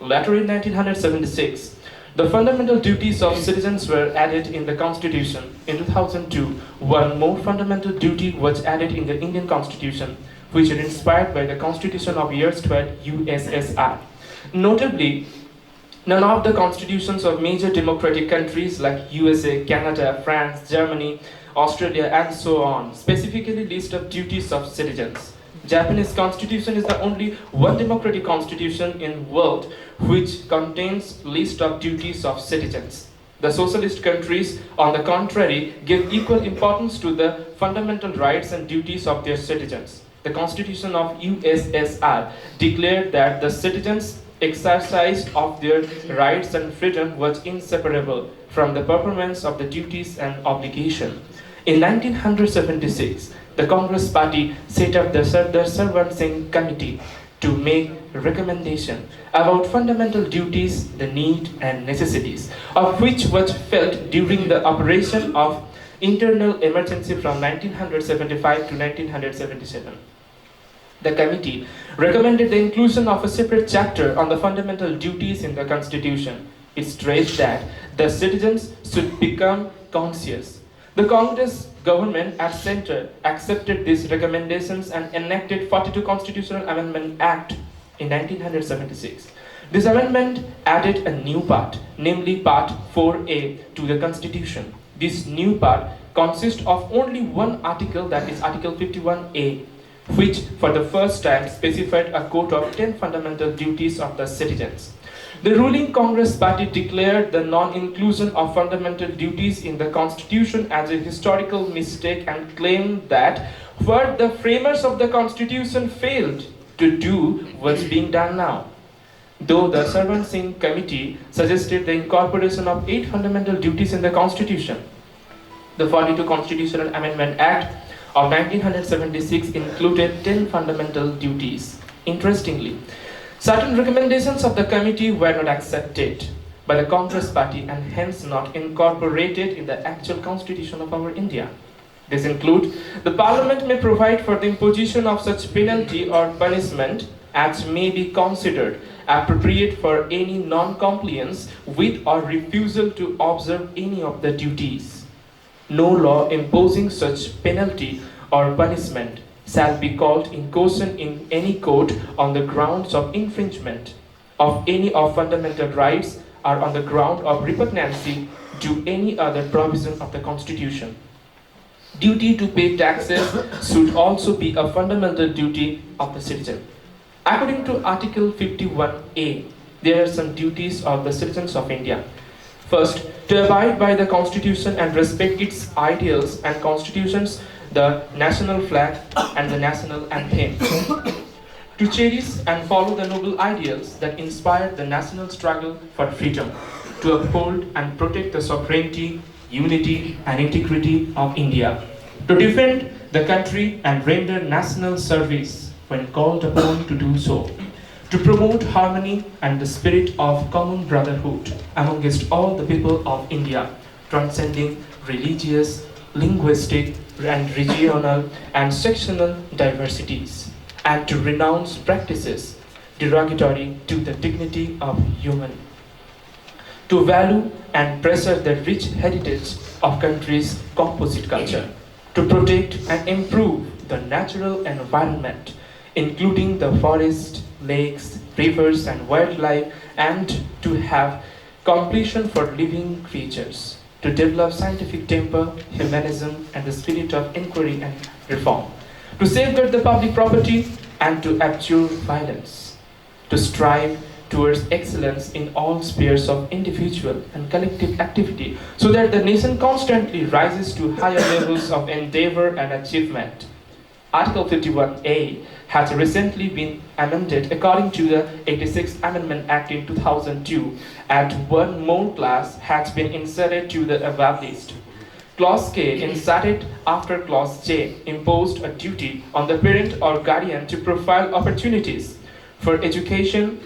Later in 1976, the fundamental duties of citizens were added in the Constitution. In 2002, one more fundamental duty was added in the Indian Constitution, which is inspired by the Constitution of erstwhile USSR. Notably, none of the constitutions of major democratic countries like USA, Canada, France, Germany, Australia, and so on specifically list of duties of citizens. Japanese constitution is the only one democratic constitution in the world which contains list of duties of citizens. The socialist countries, on the contrary, give equal importance to the fundamental rights and duties of their citizens. The Constitution of USSR declared that the citizens' exercise of their rights and freedom was inseparable from the performance of the duties and obligation. In 1976, the Congress Party set up the Sardar Sarwan Singh Committee to make recommendation about fundamental duties, the need and necessities of which was felt during the operation of internal emergency from 1975 to 1977. The committee recommended the inclusion of a separate chapter on the fundamental duties in the Constitution. It stressed that the citizens should become conscious. The Congress government at center accepted these recommendations and enacted 42 Constitutional Amendment Act in 1976. This amendment added a new part, namely Part 4A to the Constitution. This new part consists of only one article, that is Article 51A, which for the first time specified a code of 10 fundamental duties of the citizens. The ruling Congress party declared the non-inclusion of fundamental duties in the Constitution as a historical mistake and claimed that what the framers of the Constitution failed to do was being done now. Though the Sarwan Singh Committee suggested the incorporation of 8 fundamental duties in the Constitution, the 42 Constitutional Amendment Act of 1976 included 10 fundamental duties. Interestingly, certain recommendations of the committee were not accepted by the Congress party and hence not incorporated in the actual constitution of our India. These include, the Parliament may provide for the imposition of such penalty or punishment as may be considered appropriate for any non-compliance with or refusal to observe any of the duties. No law imposing such penalty or punishment shall be called in question in any court on the grounds of infringement of any of fundamental rights or on the ground of repugnancy to any other provision of the Constitution. Duty to pay taxes should also be a fundamental duty of the citizen. According to Article 51A, there are some duties of the citizens of India. First, to abide by the Constitution and respect its ideals and constitutions, the national flag and the national anthem. To cherish and follow the noble ideals that inspired the national struggle for freedom. To uphold and protect the sovereignty, unity and integrity of India. To defend the country and render national service when called upon to do so. To promote harmony and the spirit of common brotherhood amongst all the people of India, transcending religious, linguistic, and regional and sectional diversities, and to renounce practices derogatory to the dignity of human. To value and preserve the rich heritage of country's composite culture. To protect and improve the natural environment, including the forest, lakes, rivers and wildlife, and to have completion for living creatures, to develop scientific temper, humanism and the spirit of inquiry and reform, to safeguard the public property and to abjure violence, to strive towards excellence in all spheres of individual and collective activity so that the nation constantly rises to higher levels of endeavor and achievement. Article 51A has recently been amended according to the 86th Amendment Act in 2002, and one more clause has been inserted to the above list. Clause K, inserted after Clause J, imposed a duty on the parent or guardian to provide opportunities for education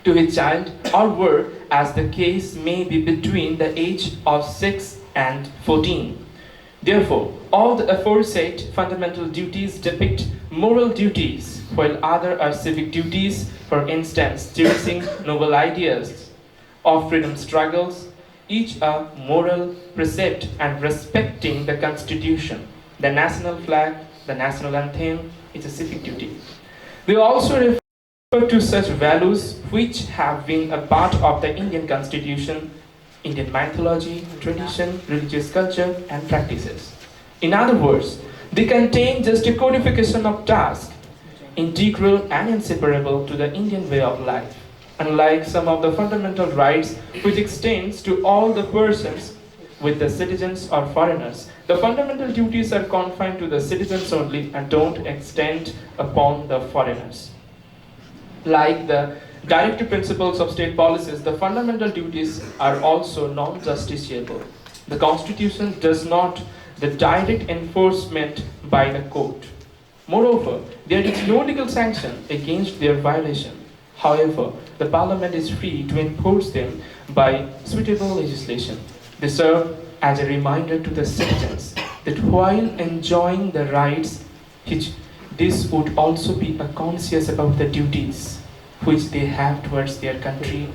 to his child or work as the case may be between the age of 6 and 14. Therefore, all the aforesaid fundamental duties depict moral duties, while other are civic duties, for instance, cherishing noble ideas of freedom struggles, each a moral precept, and respecting the Constitution, the national flag, the national anthem is a civic duty. They also refer to such values which have been a part of the Indian Constitution, Indian mythology, tradition, religious culture, and practices. In other words, they contain just a codification of tasks, integral and inseparable to the Indian way of life. Unlike some of the fundamental rights which extends to all the persons, with the citizens or foreigners, the fundamental duties are confined to the citizens only and don't extend upon the foreigners. Like the directive principles of state policies, the fundamental duties are also non-justiciable. The Constitution does not the direct enforcement by the court. Moreover, there is no legal sanction against their violation. However, the Parliament is free to enforce them by suitable legislation. They serve as a reminder to the citizens that while enjoying the rights, this would also be conscious about the duties which they have towards their country,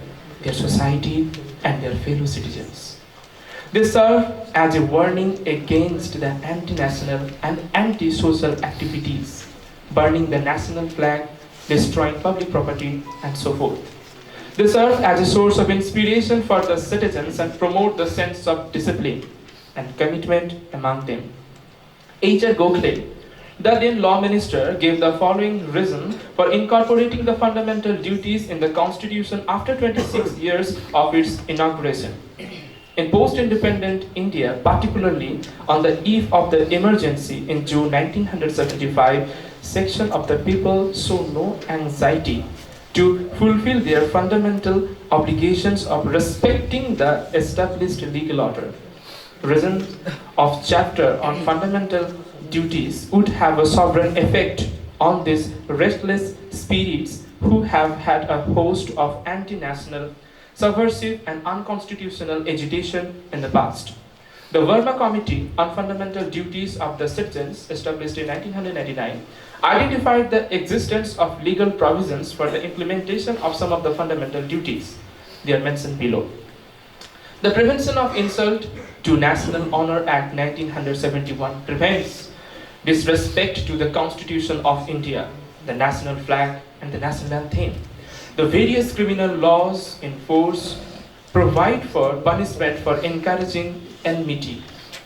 their society, and their fellow citizens. They serve as a warning against the anti-national and anti-social activities, burning the national flag, destroying public property, and so forth. They serve as a source of inspiration for the citizens and promote the sense of discipline and commitment among them. H.R. Gokhale, the then law minister, gave the following reason for incorporating the fundamental duties in the constitution after 26 years of its inauguration. In post-independent India, particularly on the eve of the emergency in June 1975, section of the people show no anxiety to fulfill their fundamental obligations of respecting the established legal order. Reason of chapter on fundamental duties would have a sovereign effect on these restless spirits who have had a host of anti-national, subversive and unconstitutional agitation in the past. The Verma Committee on Fundamental Duties of the Citizens, established in 1999, identified the existence of legal provisions for the implementation of some of the fundamental duties. They are mentioned below. The Prevention of Insult to National Honor Act 1971 prevents disrespect to the Constitution of India, the national flag, and the national anthem. The various criminal laws in force provide for punishment for encouraging enmity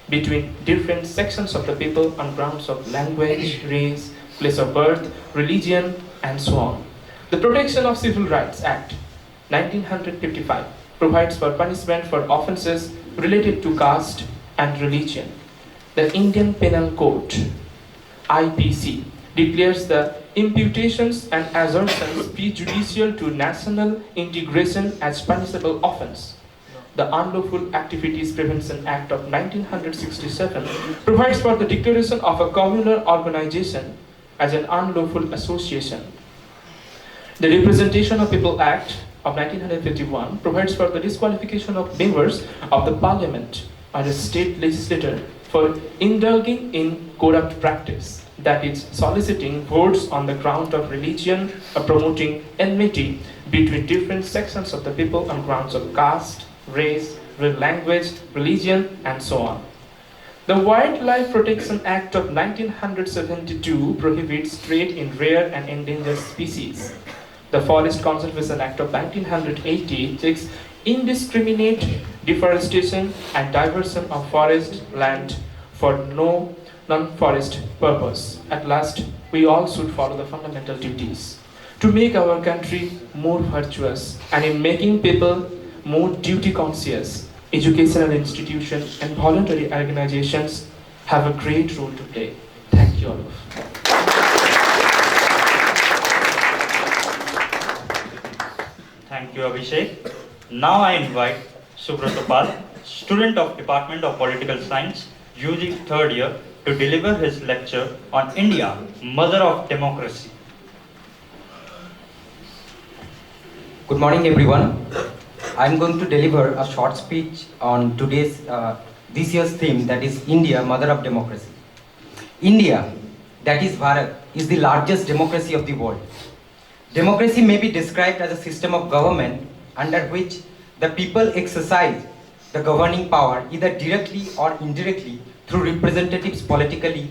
between different sections of the people on grounds of language, race, place of birth, religion, and so on. The Protection of Civil Rights Act 1955 provides for punishment for offences related to caste and religion. The Indian Penal Code, IPC, declares the imputations and assertions prejudicial to national integration as punishable offence. The Unlawful Activities Prevention Act of 1967 provides for the declaration of a communal organization as an unlawful association. The Representation of People Act of 1951 provides for the disqualification of members of the parliament or a state legislature for indulging in corrupt practice, that is, soliciting votes on the ground of religion or promoting enmity between different sections of the people on grounds of caste, race, language, religion, and so on. The Wildlife Protection Act of 1972 prohibits trade in rare and endangered species. The Forest Conservation Act of 1980 takes indiscriminate deforestation and diversion of forest land for no non-forest purpose. At last, we all should follow the fundamental duties to make our country more virtuous, and in making people more duty conscious, educational institutions and voluntary organizations have a great role to play. Thank you all. Thank you, Abhishek. Now I invite Subrata Pal, student of Department of Political Science, UG third year, to deliver his lecture on India, Mother of Democracy. Good morning, everyone. I'm going to deliver a short speech on this year's theme, that is India, Mother of Democracy. India, that is Bharat, is the largest democracy of the world. Democracy may be described as a system of government under which the people exercise the governing power either directly or indirectly through representatives politically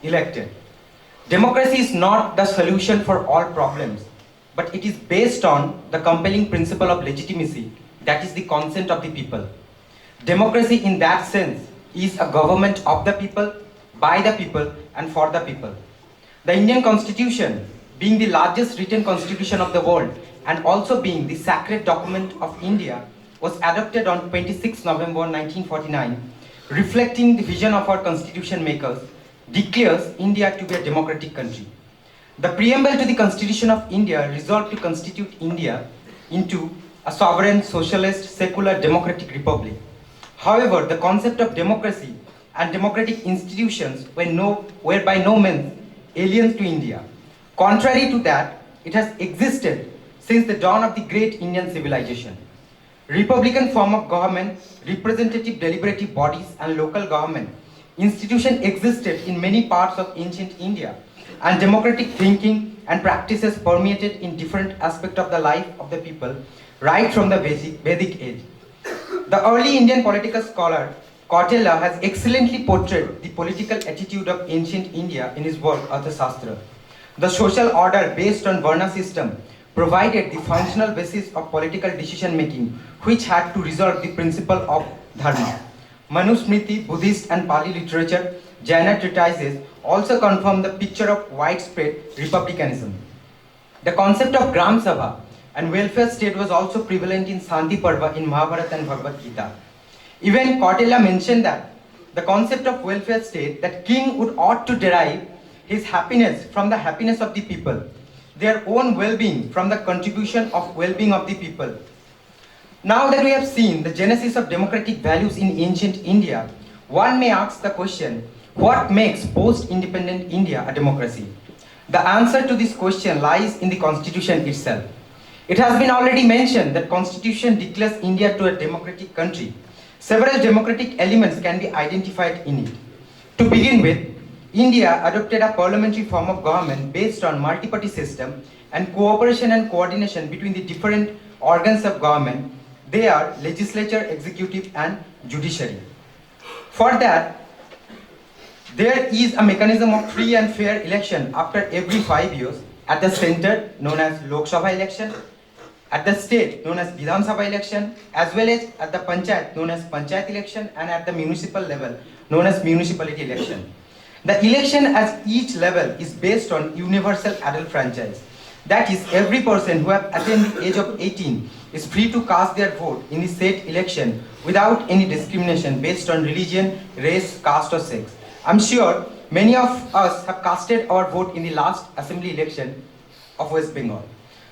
elected. Democracy is not the solution for all problems, but it is based on the compelling principle of legitimacy, that is the consent of the people. Democracy in that sense is a government of the people, by the people, and for the people. The Indian Constitution, being the largest written constitution of the world and also being the sacred document of India, was adopted on 26 November 1949, reflecting the vision of our constitution makers, declares India to be a democratic country. The preamble to the Constitution of India resolved to constitute India into a sovereign, socialist, secular, democratic republic. However, the concept of democracy and democratic institutions were by no means alien to India. Contrary to that, it has existed since the dawn of the great Indian civilization. Republican form of government, representative deliberative bodies and local government institution existed in many parts of ancient India, and democratic thinking and practices permeated in different aspects of the life of the people right from the Vedic age. The early Indian political scholar Kautila has excellently portrayed the political attitude of ancient India in his work Arthashastra. The social order based on Varna system provided the functional basis of political decision making, which had to resolve the principle of dharma. Manusmriti, Buddhist and Pali literature, Jaina treatises also confirm the picture of widespread republicanism. The concept of Gram Sabha and welfare state was also prevalent in Shanti Parva in Mahabharata and Bhagavad Gita. Even Kautila mentioned that the concept of welfare state, that king would ought to derive his happiness from the happiness of the people, their own well-being from the contribution of well-being of the people. Now that we have seen the genesis of democratic values in ancient India, one may ask the question, what makes post-independent India a democracy? The answer to this question lies in the constitution itself. It has been already mentioned that constitution declares India to a democratic country. Several democratic elements can be identified in it. To begin with, India adopted a parliamentary form of government based on multi-party system and cooperation and coordination between the different organs of government. They are legislature, executive and judiciary. For that, there is a mechanism of free and fair election after every 5 years at the center known as Lok Sabha election, at the state known as Vidhan Sabha election, as well as at the panchayat known as panchayat election, and at the municipal level known as municipality election. The election at each level is based on universal adult franchise. That is, every person who have attained the age of 18 is free to cast their vote in the said election without any discrimination based on religion, race, caste or sex. I'm sure many of us have casted our vote in the last assembly election of West Bengal.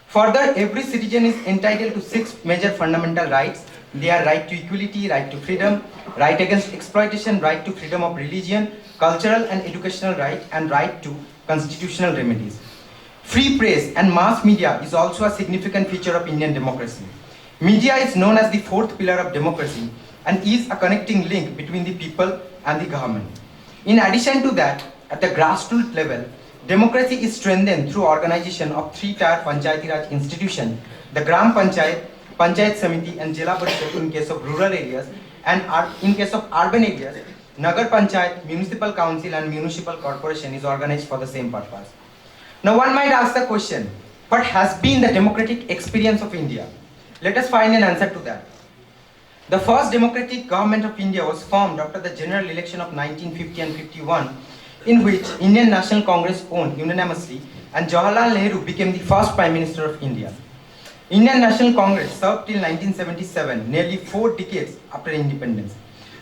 Further, every citizen is entitled to 6 major fundamental rights. They are right to equality, right to freedom, right against exploitation, right to freedom of religion, cultural and educational right, and right to constitutional remedies. Free press and mass media is also a significant feature of Indian democracy. Media is known as the fourth pillar of democracy and is a connecting link between the people and the government. In addition to that, at the grassroots level, democracy is strengthened through organization of 3-tier Panchayati Raj institution, the Gram Panchayat, Panchayat Samiti and Jila Parishad in case of rural areas, and in case of urban areas, Nagar Panchayat, Municipal Council and Municipal Corporation is organized for the same purpose. Now one might ask the question, what has been the democratic experience of India? Let us find an answer to that. The first democratic government of India was formed after the general election of 1950 and 51, in which Indian National Congress won unanimously and Jawaharlal Nehru became the first Prime Minister of India. Indian National Congress served till 1977, nearly 4 decades after independence.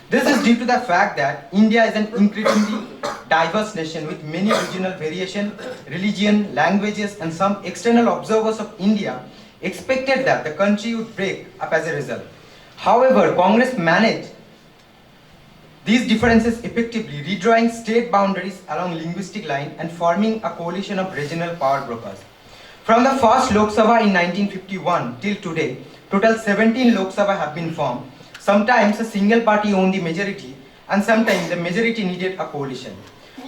This is due to the fact that India is an increasingly diverse nation with many regional variation, religion, languages, and some external observers of India expected that the country would break up as a result. However, Congress managed these differences effectively, redrawing state boundaries along linguistic line and forming a coalition of regional power brokers. From the first Lok Sabha in 1951 till today, total 17 Lok Sabha have been formed. Sometimes a single party owned the majority and sometimes the majority needed a coalition.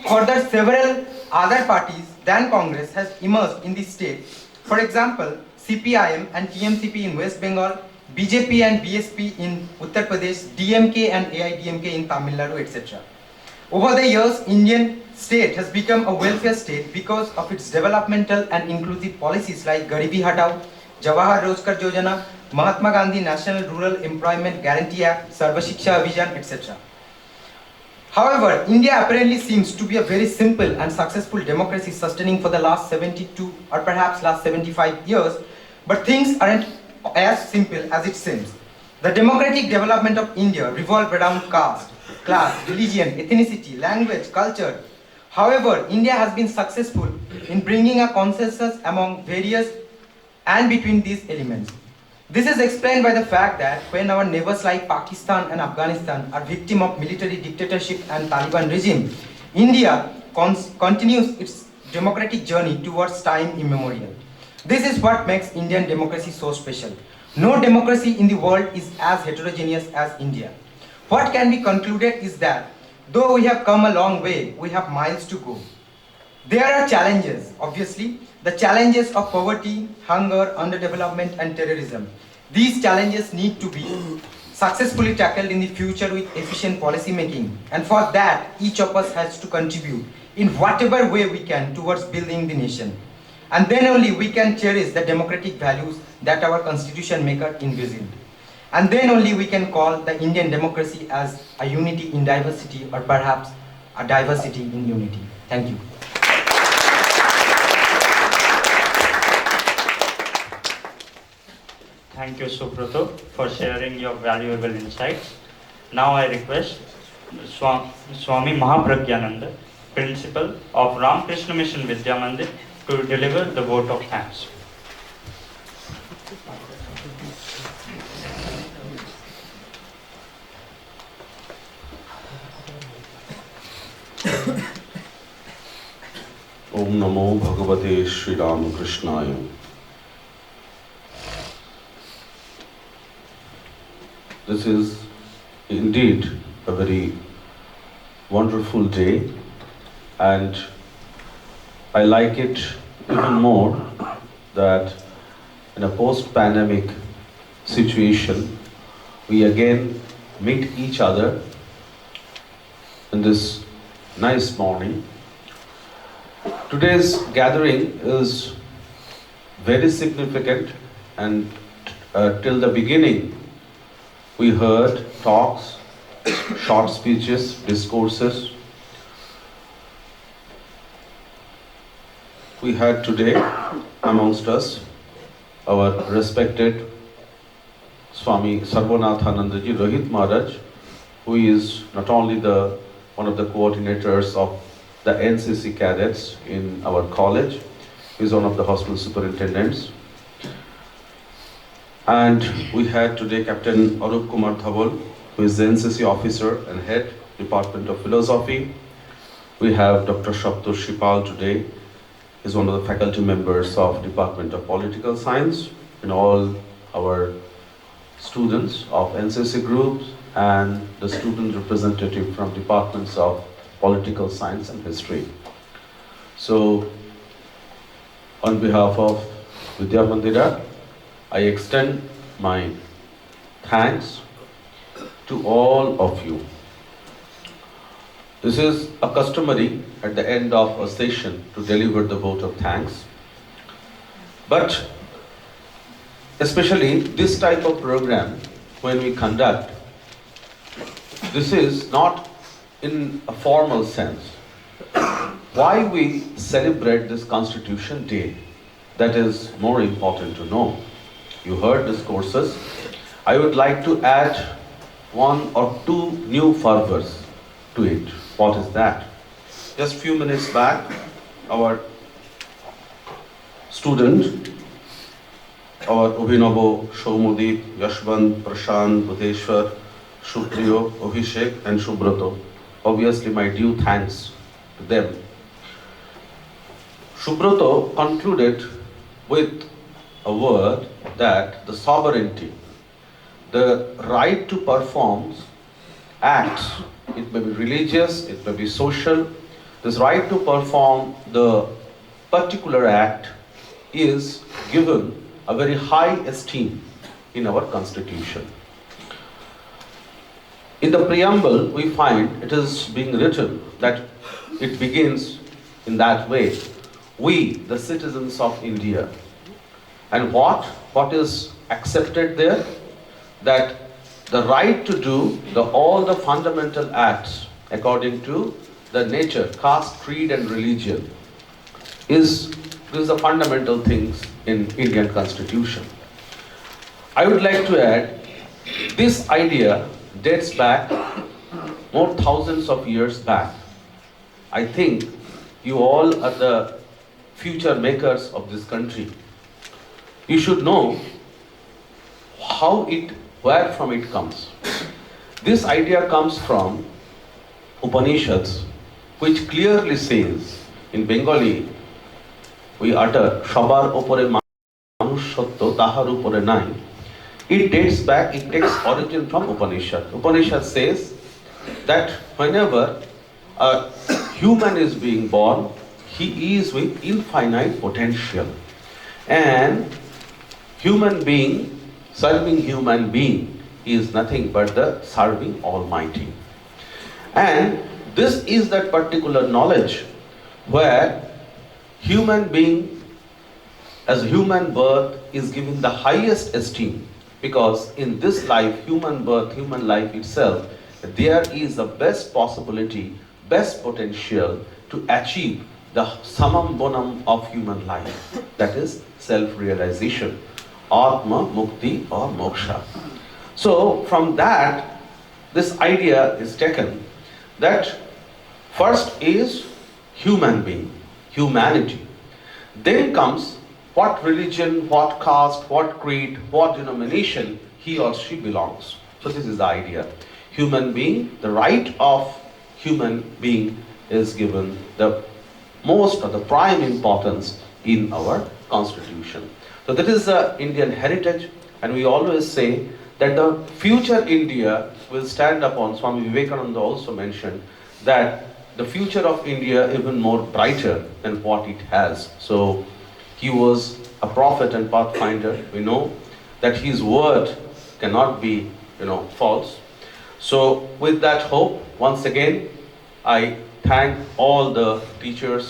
Further, several other parties than Congress has emerged in the state. For example, CPIM and TMCP in West Bengal, BJP and BSP in Uttar Pradesh, DMK and AIDMK in Tamil Nadu, etc. Over the years, Indian state has become a welfare state because of its developmental and inclusive policies like Garibi Hatao, Jawahar Rozgar Yojana, Mahatma Gandhi National Rural Employment Guarantee Act, Sarva Shiksha Abhiyan, etc. However, India apparently seems to be a very simple and successful democracy sustaining for the last 72 or perhaps last 75 years, but things aren't as simple as it seems. The democratic development of India revolved around caste, class, religion, ethnicity, language, culture. However, India has been successful in bringing a consensus among various and between these elements. This is explained by the fact that when our neighbors like Pakistan and Afghanistan are victims of military dictatorship and Taliban regime, India continues its democratic journey towards time immemorial. This is what makes Indian democracy so special. No democracy in the world is as heterogeneous as India. What can be concluded is that though we have come a long way, we have miles to go. There are challenges, obviously, the challenges of poverty, hunger, underdevelopment and terrorism. These challenges need to be successfully tackled in the future with efficient policy making, and for that each of us has to contribute in whatever way we can towards building the nation. And then only we can cherish the democratic values that our constitution maker envisioned. And then only we can call the Indian democracy as a unity in diversity, or perhaps a diversity in unity. Thank you. Thank you, Subrato, for sharing your valuable insights. Now I request Swami Mahapragyananda, Principal of Ramakrishna Mission Vidya Mandir, to deliver the vote of thanks. Om Namo Bhagavate Sri Ramakrishnaya. This is indeed a very wonderful day, and I like it even more that in a post-pandemic situation, we again meet each other in this nice morning. Today's gathering is very significant, and till the beginning we heard talks, short speeches, discourses. We had today amongst us our respected Swami Sarvanathanandaji Rohit Maharaj, who is not only one of the coordinators of the NCC cadets in our college, he is one of the hospital superintendents. And we had today Captain Arup Kumar Dhaval, who is the NCC officer and head, Department of Philosophy. We have Dr. Shaptosh Shipal today. He is one of the faculty members of Department of Political Science, and all our students of NCC groups and the student representative from departments of Political Science and History. So, on behalf of Vidya Mandira, I extend my thanks to all of you. This is a customary at the end of a session to deliver the vote of thanks. But especially this type of program, when we conduct, this is not in a formal sense. Why we celebrate this Constitution Day? That is more important to know. You heard discourses. I would like to add one or two new fervors to it. What is that? Just few minutes back, our student, our Abhinavo, Shomudip, Yashwant, Prashant, Budeshwar, Shupriyo, Abhishek and Subrato. Obviously my due thanks to them. Subrato concluded with a word that the sovereignty, the right to perform acts, it may be religious, it may be social, this right to perform the particular act is given a very high esteem in our Constitution. In the preamble, we find it is being written that it begins in that way. We, the citizens of India. And what is accepted there? That the right to do all the fundamental acts according to the nature, caste, creed and religion is the fundamental things in Indian Constitution. I would like to add, this idea dates back more thousands of years back. I think you all are the future makers of this country. You should know where from it comes. This idea comes from Upanishads, which clearly says in Bengali we utter সবার উপরে মানুষ সত্য তাহার উপরে নাই, it dates back, it takes origin from Upanishad. Upanishad says that whenever a human is being born, he is with infinite potential, and human being, serving human being is nothing but the serving Almighty. And this is that particular knowledge where human being as human birth is given the highest esteem, because in this life, human birth, human life itself, there is the best possibility, best potential to achieve the summum bonum of human life, that is self-realization, Atma, Mukti or Moksha. So from that, this idea is taken that first is human being, humanity. Then comes what religion, what caste, what creed, what denomination he or she belongs. So this is the idea. Human being, the right of human being is given the most or the prime importance in our constitution. So that is the Indian heritage, and we always say that the future India will stand upon, Swami Vivekananda also mentioned, that the future of India even more brighter than what it has. So he was a prophet and pathfinder. We know that his word cannot be, false. So with that hope, once again, I thank all the teachers,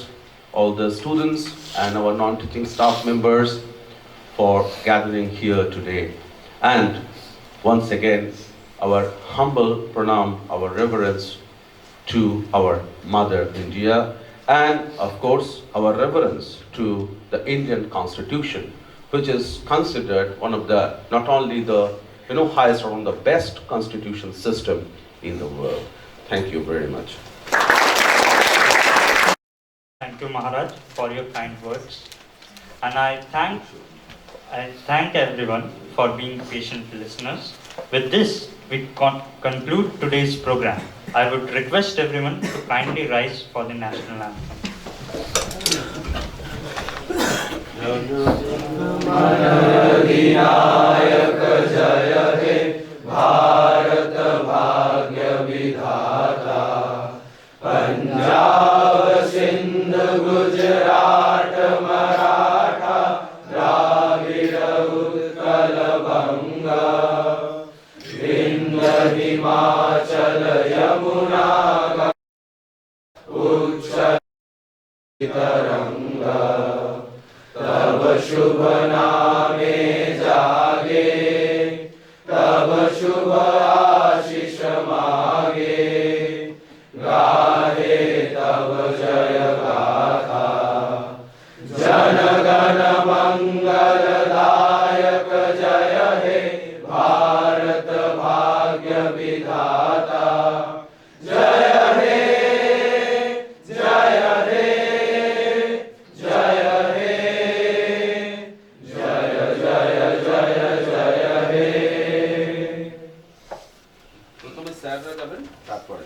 all the students and our non-teaching staff members for gathering here today. And once again, our humble pranam, our reverence to our Mother India, and of course our reverence to the Indian Constitution, which is considered one of the, not only the highest or one of the best constitution system in the world. Thank you very much. Thank you, Maharaj, for your kind words. And I thank everyone for being patient listeners. With this, we conclude today's program. I would request everyone to kindly rise for the national anthem. जनगणमनधिनायक जय हे भारत भाग्य विधाता, पंजाब सिंध गुजरात मराठा द्राविड़ उत्कल बंगा, विंध्य हिमाचल यमुना उच्चल तरंगा, तब शुभ नामे जागे, तब शुभ आशीष मागे, गाहे तब जय गाथा, जनगण मंगलदायक जय हे भारत भाग्य विधाता, जय हे जय हे जय हे जय जय जय जय हे। প্রথমে স্যাররা যাবেন, তারপরে